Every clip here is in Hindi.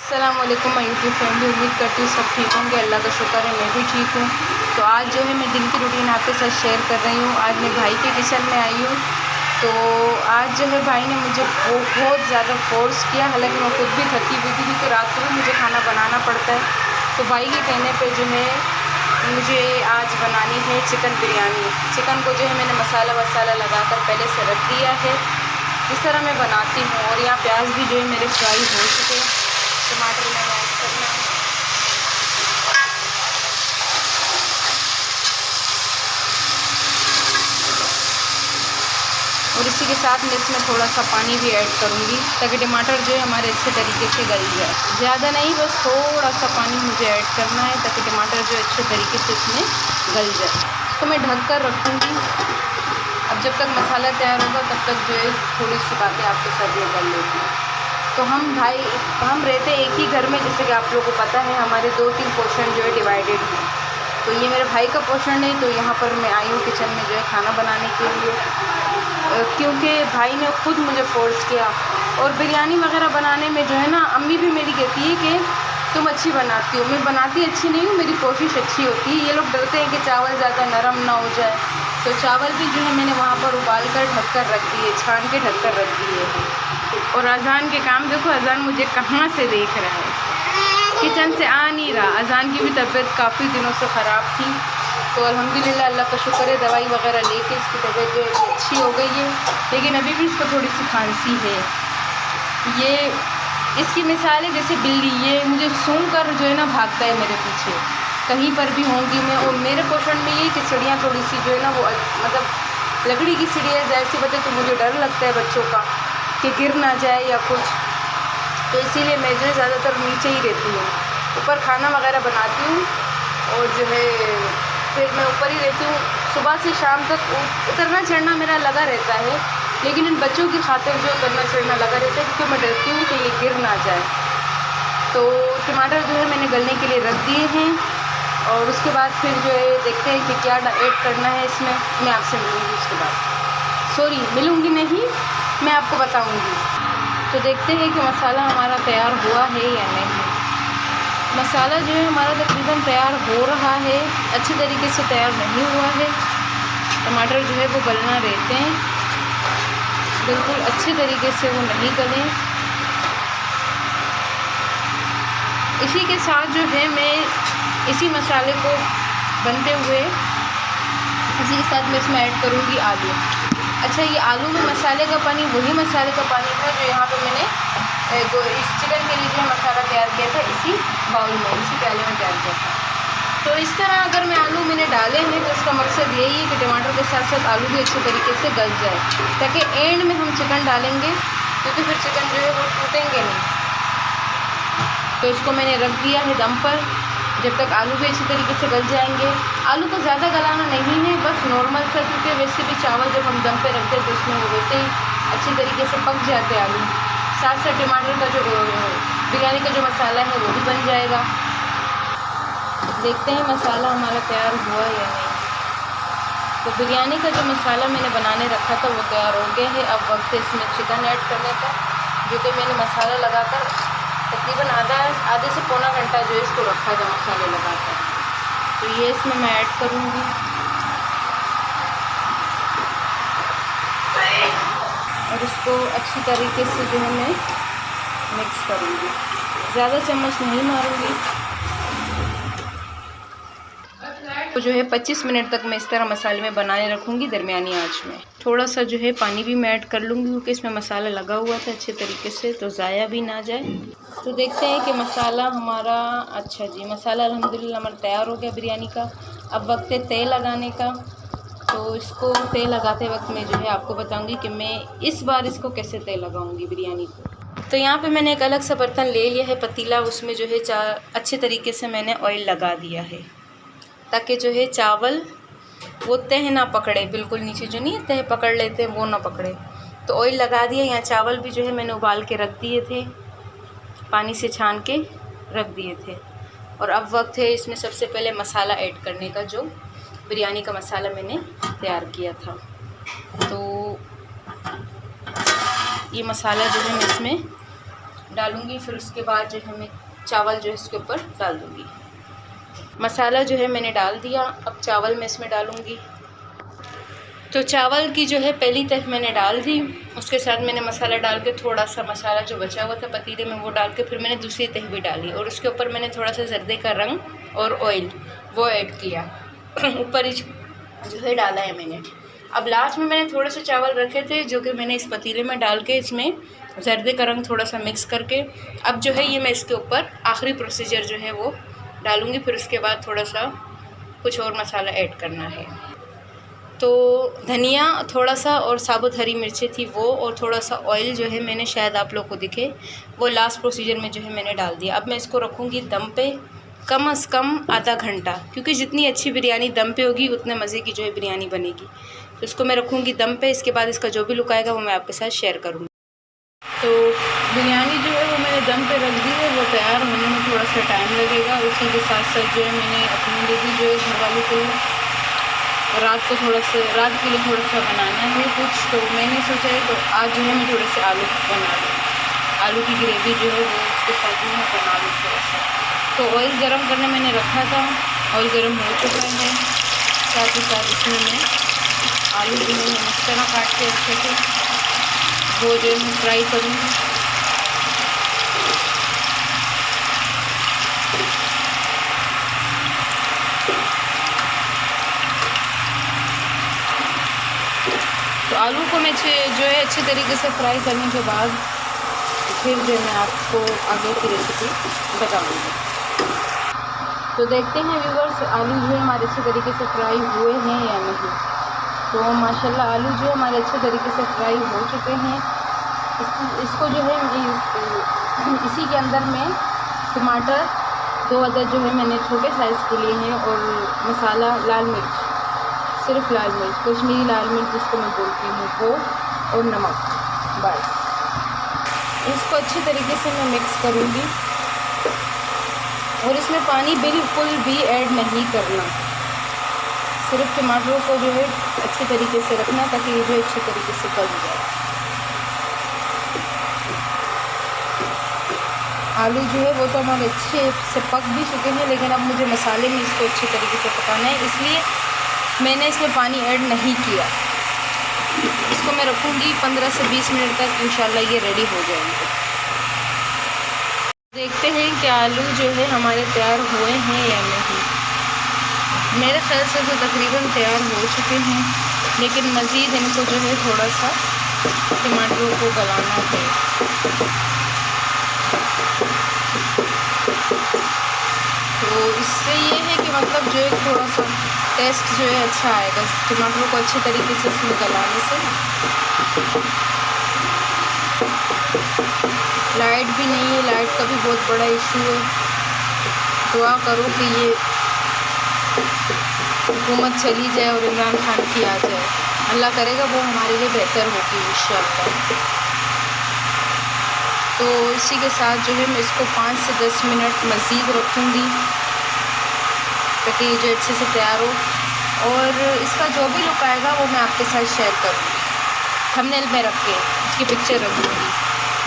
अस्सलामुअलैकुम माय यूट्यूब फैमिली। उम्मीद करती हूँ सब ठीक होंगे, अल्लाह का शुक्र है मैं भी ठीक हूँ। तो आज जो है मैं दिन की रूटीन आपके साथ शेयर कर रही हूँ। आज मैं भाई के किचन में आई हूँ। तो आज जो है भाई ने मुझे बहुत ज़्यादा फोर्स किया, हालांकि मैं खुद भी थकी हुई थी तो रात को भी मुझे खाना बनाना पड़ता है। तो भाई के कहने पर जो है मुझे आज बनानी है चिकन बिरयानी। चिकन को जो है मैंने मसाला लगाकर पहले से रख दिया है, इस तरह मैं बनाती हूँ। और यहाँ प्याज भी जो है मेरे फ्राई हो चुके हैं, टमाटर मैंने ऐड करना है। और इसी के साथ मैं इसमें थोड़ा सा पानी भी ऐड करूँगी ताकि टमाटर जो है हमारे अच्छे तरीके से गल जाए। ज़्यादा नहीं, बस थोड़ा सा पानी मुझे ऐड करना है ताकि टमाटर जो अच्छे तरीके से इसमें गल जाए। तो मैं ढक कर रखूँगी। अब जब तक मसाला तैयार होगा तब तक जो है थोड़ी सी बातें आपके साथ ये कर लेती हूँ। तो हम रहते एक ही घर में, जैसे कि आप लोगों को पता है हमारे 2-3 पोर्शन जो है डिवाइडेड हैं। तो ये मेरे भाई का पोर्शन है, तो यहाँ पर मैं आई हूँ किचन में जो है खाना बनाने के लिए, क्योंकि भाई ने खुद मुझे फोर्स किया। और बिरयानी वगैरह बनाने में जो है ना, अम्मी भी मेरी कहती है कि तुम अच्छी बनाती हो। मैं बनाती अच्छी नहीं हूँ, मेरी कोशिश अच्छी होती है। ये लोग डरते हैं कि चावल ज़्यादा नरम ना हो जाए, तो चावल भी जो है मैंने वहाँ पर उबाल कर ढक कर रख दिए, छान के ढक कर रख दिए हैं। और अजान के काम देखो, अजान मुझे कहाँ से देख रहा है, किचन से आ नहीं रहा। अजान की भी तबीयत काफ़ी दिनों से ख़राब थी, तो अल्हम्दुलिल्लाह अल्लाह का शुक्र है दवाई वगैरह लेके इसकी तबीयत जो है अच्छी हो गई है। लेकिन अभी भी इसको थोड़ी सी खांसी है। ये इसकी मिसाल है जैसे बिल्ली, ये मुझे सूंघ कर जो है ना भागता है मेरे पीछे, कहीं पर भी होंगी मैं। और मेरे पोर्शन में ये कि चिड़ियाँ थोड़ी सी जो है ना वो मतलब लकड़ी की चिड़िया, जाहिर सी बात है, तो मुझे डर लगता है बच्चों का कि गिर ना जाए या कुछ, तो इसीलिए मैं जो है ज़्यादातर नीचे ही रहती हूँ। ऊपर खाना वगैरह बनाती हूँ और जो है फिर मैं ऊपर ही रहती हूँ। सुबह से शाम तक उतरना चढ़ना मेरा लगा रहता है, लेकिन इन बच्चों की खातिर जो उतरना चढ़ना लगा रहता है, क्योंकि मैं डरती हूँ कि ये गिर ना जाए। तो टमाटर जो है मैंने गलने के लिए रख दिए हैं, और उसके बाद फिर जो है देखते हैं कि क्या ऐड करना है इसमें। मैं आपसे मिलूँगी उसके बाद, सॉरी मिलूँगी नहीं, मैं आपको बताऊँगी। तो देखते हैं कि मसाला हमारा तैयार हुआ है या नहीं। मसाला जो है हमारा तकरीबन तैयार हो रहा है, अच्छे तरीके से तैयार नहीं हुआ है। टमाटर जो है वो गलना रहते हैं, बिल्कुल अच्छे तरीके से वो नहीं गले। इसी के साथ जो है मैं इसी मसाले को बनते हुए इसी के साथ मैं इसमें ऐड करूँगी आलू। अच्छा, ये आलू में मसाले का पानी वही मसाले का पानी था जो यहाँ पे मैंने इस चिकन के लिए जो मसाला तैयार किया था, इसी बाउल में, इसी प्याले में तैयार किया था। तो इस तरह अगर मैं आलू मैंने डाले हैं तो इसका मकसद यही है कि टमाटर के साथ साथ आलू भी अच्छे तरीके से गल जाए, ताकि एंड में हम चिकन डालेंगे, क्योंकि फिर चिकन जो है वो टूटेंगे नहीं। तो इसको मैंने रख दिया है दम पर, जब तक आलू भी अच्छी तरीके से गल जाएंगे। आलू को ज़्यादा गलाना नहीं है, बस नॉर्मल सा, क्योंकि वैसे भी चावल जब हम दम पे रखते हैं तो उसमें वो वैसे ही अच्छी तरीके से पक जाते हैं आलू। साथ साथ टमाटर का जो बिरयानी का जो मसाला है वो भी बन जाएगा। देखते हैं मसाला हमारा तैयार हुआ या नहीं। तो बिरयानी का जो मसाला मैंने बनाने रखा था वो तैयार हो गया है। अब वक्त है इसमें चिकन ऐड करने का, जो कि मैंने मसाला लगाकर तकरीबन आधे से पौना घंटा जो है इसको रखा था मसाले लगाकर। तो ये इसमें मैं ऐड करूँगी, और इसको अच्छी तरीके से जो है मैं मिक्स करूँगी, ज़्यादा चम्मच नहीं मारूँगी। तो जो है 25 मिनट तक मैं इस तरह मसाले में बनाने रखूँगी दरमियानी आंच में। थोड़ा सा जो है पानी भी मैं ऐड कर लूँगी, क्योंकि इसमें मसाला लगा हुआ था अच्छे तरीके से, तो ज़ाया भी ना जाए। तो देखते हैं कि मसाला हमारा, अच्छा जी, मसाला अल्हम्दुलिल्लाह हमारा तैयार हो गया बिरयानी का। अब वक्त है तेल लगाने का। तो इसको तेल लगाते वक्त मैं जो है आपको बताऊँगी कि मैं इस बार इसको कैसे तेल लगाऊँगी बिरयानी को। तो यहाँ पे मैंने एक अलग सा बर्तन ले लिया है, पतीला, उसमें जो है अच्छे तरीके से मैंने ऑयल लगा दिया है, ताकि जो है चावल वो तह ना पकड़े, बिल्कुल नीचे जो नहीं तह पकड़ लेते हैं वो ना पकड़े। तो ऑयल लगा दिया। यहाँ चावल भी जो है मैंने उबाल के रख दिए थे, पानी से छान के रख दिए थे। और अब वक्त है इसमें सबसे पहले मसाला ऐड करने का, जो बिरयानी का मसाला मैंने तैयार किया था। तो ये मसाला जो है मैं इसमें डालूँगी। फिर उसके बाद जो है मैं चावल जो है इसके ऊपर डाल दूँगी। मसाला जो है मैंने डाल दिया, अब चावल मैं इसमें डालूँगी। तो चावल की जो है पहली तह मैंने डाल दी, उसके साथ मैंने मसाला डाल के थोड़ा सा मसाला जो बचा हुआ था पतीले में वो डाल के फिर मैंने दूसरी तह भी डाली और उसके ऊपर मैंने थोड़ा सा जर्दे का रंग और ऑयल वो ऐड किया ऊपर ही जो है डाला है मैंने। अब लास्ट में मैंने थोड़े से चावल रखे थे जो कि मैंने इस पतीले में डाल के इसमें जर्दे का रंग थोड़ा सा मिक्स करके अब जो है ये मैं इसके ऊपर आखिरी प्रोसीजर जो है वो डालूँगी। फिर उसके बाद थोड़ा सा कुछ और मसाला ऐड करना है। तो धनिया थोड़ा सा और साबुत हरी मिर्चें थी वो और थोड़ा सा ऑयल जो है मैंने शायद आप लोग को दिखे वो लास्ट प्रोसीजर में जो है मैंने डाल दिया। अब मैं इसको रखूँगी दम पे कम से कम आधा घंटा, क्योंकि जितनी अच्छी बिरयानी दम पे होगी उतने मज़े की जो है बिरयानी बनेगी। तो इसको मैं रखूँगी दम पे। इसके बाद इसका जो भी लुक आएगा वो मैं आपके साथ शेयर करूँगी। तो बिरयानी जो है वो मैंने दम पे रख दी है, वो तैयार होने में थोड़ा सा टाइम लगेगा। उसी के साथ साथ जो है मैंने अपने लिए भी जो है घर वालों को रात के लिए थोड़ा सा बनाना है कुछ, तो मैंने सोचा है तो आज जो है मैं थोड़े से आलू बना लूँ, आलू की ग्रेवी जो है वो उसके साथ जो है बना लूँ थोड़ा सा। तो ऑयल गरम करने मैंने रखा था, ऑयल गरम हो चुका है। साथ ही साथ इसमें मैं आलू जो है इस तरह काट के रखे थे वो जो है मैं फ्राई करूँगी। तो आलू को मैं जो है अच्छे तरीके से फ्राई करने के बाद फिर जो मैं आपको आगे की रेसिपी बताऊँगी। तो देखते हैं व्यूअर्स आलू जो है हमारे अच्छे तरीके से फ्राई हुए हैं या नहीं। तो माशाल्लाह आलू जो है हमारे अच्छे तरीके से फ्राई हो चुके हैं। इसको जो है इसी के अंदर में टमाटर 2 अदद जो है मैंने छोटे साइज़ के लिए हैं और मसाला लाल मिर्च, सिर्फ लाल मिर्च, कश्मीरी लाल मिर्च जिसको मैं बोलती हूँ वो, और नमक, बस। इसको अच्छी तरीके से मैं मिक्स करूँगी और इसमें पानी बिल्कुल भी ऐड नहीं करना, सिर्फ टमाटरों को जो है अच्छे तरीके से रखना ताकि ये जो अच्छे तरीके से गल जाए। आलू जो है वो तो हमारे अच्छे से पक भी चुके हैं, लेकिन अब मुझे मसाले में इसको अच्छे तरीके से पकाना है, इसलिए मैंने इसमें पानी ऐड नहीं किया। इसको मैं रखूँगी 15 से 20 मिनट तक, इंशाल्लाह ये रेडी हो जाएंगे। देखते हैं कि आलू जो है हमारे तैयार हुए हैं या नहीं। मेरे ख्याल से तो तकरीबन तैयार हो चुके हैं, लेकिन मज़ीद इनको जो है थोड़ा सा टमाटरों को गलाना है। तो इससे ये है कि मतलब जो है थोड़ा सा टेस्ट जो है अच्छा आएगा टमाटरों को अच्छे तरीके से इसमें गलाने से। लाइट भी नहीं है, लाइट का भी बहुत बड़ा इशू है। दुआ करो कि ये हुकूमत चली जाए और इमरान खान की आ जाए, अल्लाह करेगा वो हमारे लिए बेहतर होगी इंशाअल्लाह। तो इसी के साथ जो है मैं इसको 5 से 10 मिनट मज़ीद रखूँगी ताकि ये जो अच्छे से तैयार हो, और इसका जो भी लुक आएगा वो मैं आपके साथ शेयर करूँगी, थंबनेल में रख के उसकी पिक्चर रखूँगी।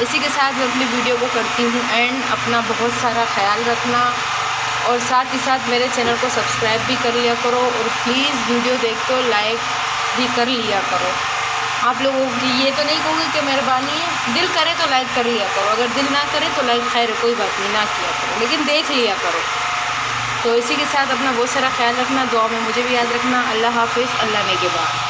इसी के साथ मैं अपनी वीडियो को करती हूँ एंड। अपना बहुत सारा ख्याल रखना और साथ ही साथ मेरे चैनल को सब्सक्राइब भी कर लिया करो और प्लीज़ वीडियो देख कर लाइक भी कर लिया करो। आप लोगों की ये तो नहीं कहूँगी कि मेहरबानी है, दिल करे तो लाइक कर लिया करो, अगर दिल ना करे तो लाइक खैर कोई बात नहीं, ना किया करो, लेकिन देख लिया करो। तो इसी के साथ अपना बहुत सारा ख्याल रखना, दुआ में मुझे भी याद रखना। अल्लाह हाफिज़, अल्लाह ने के बाद।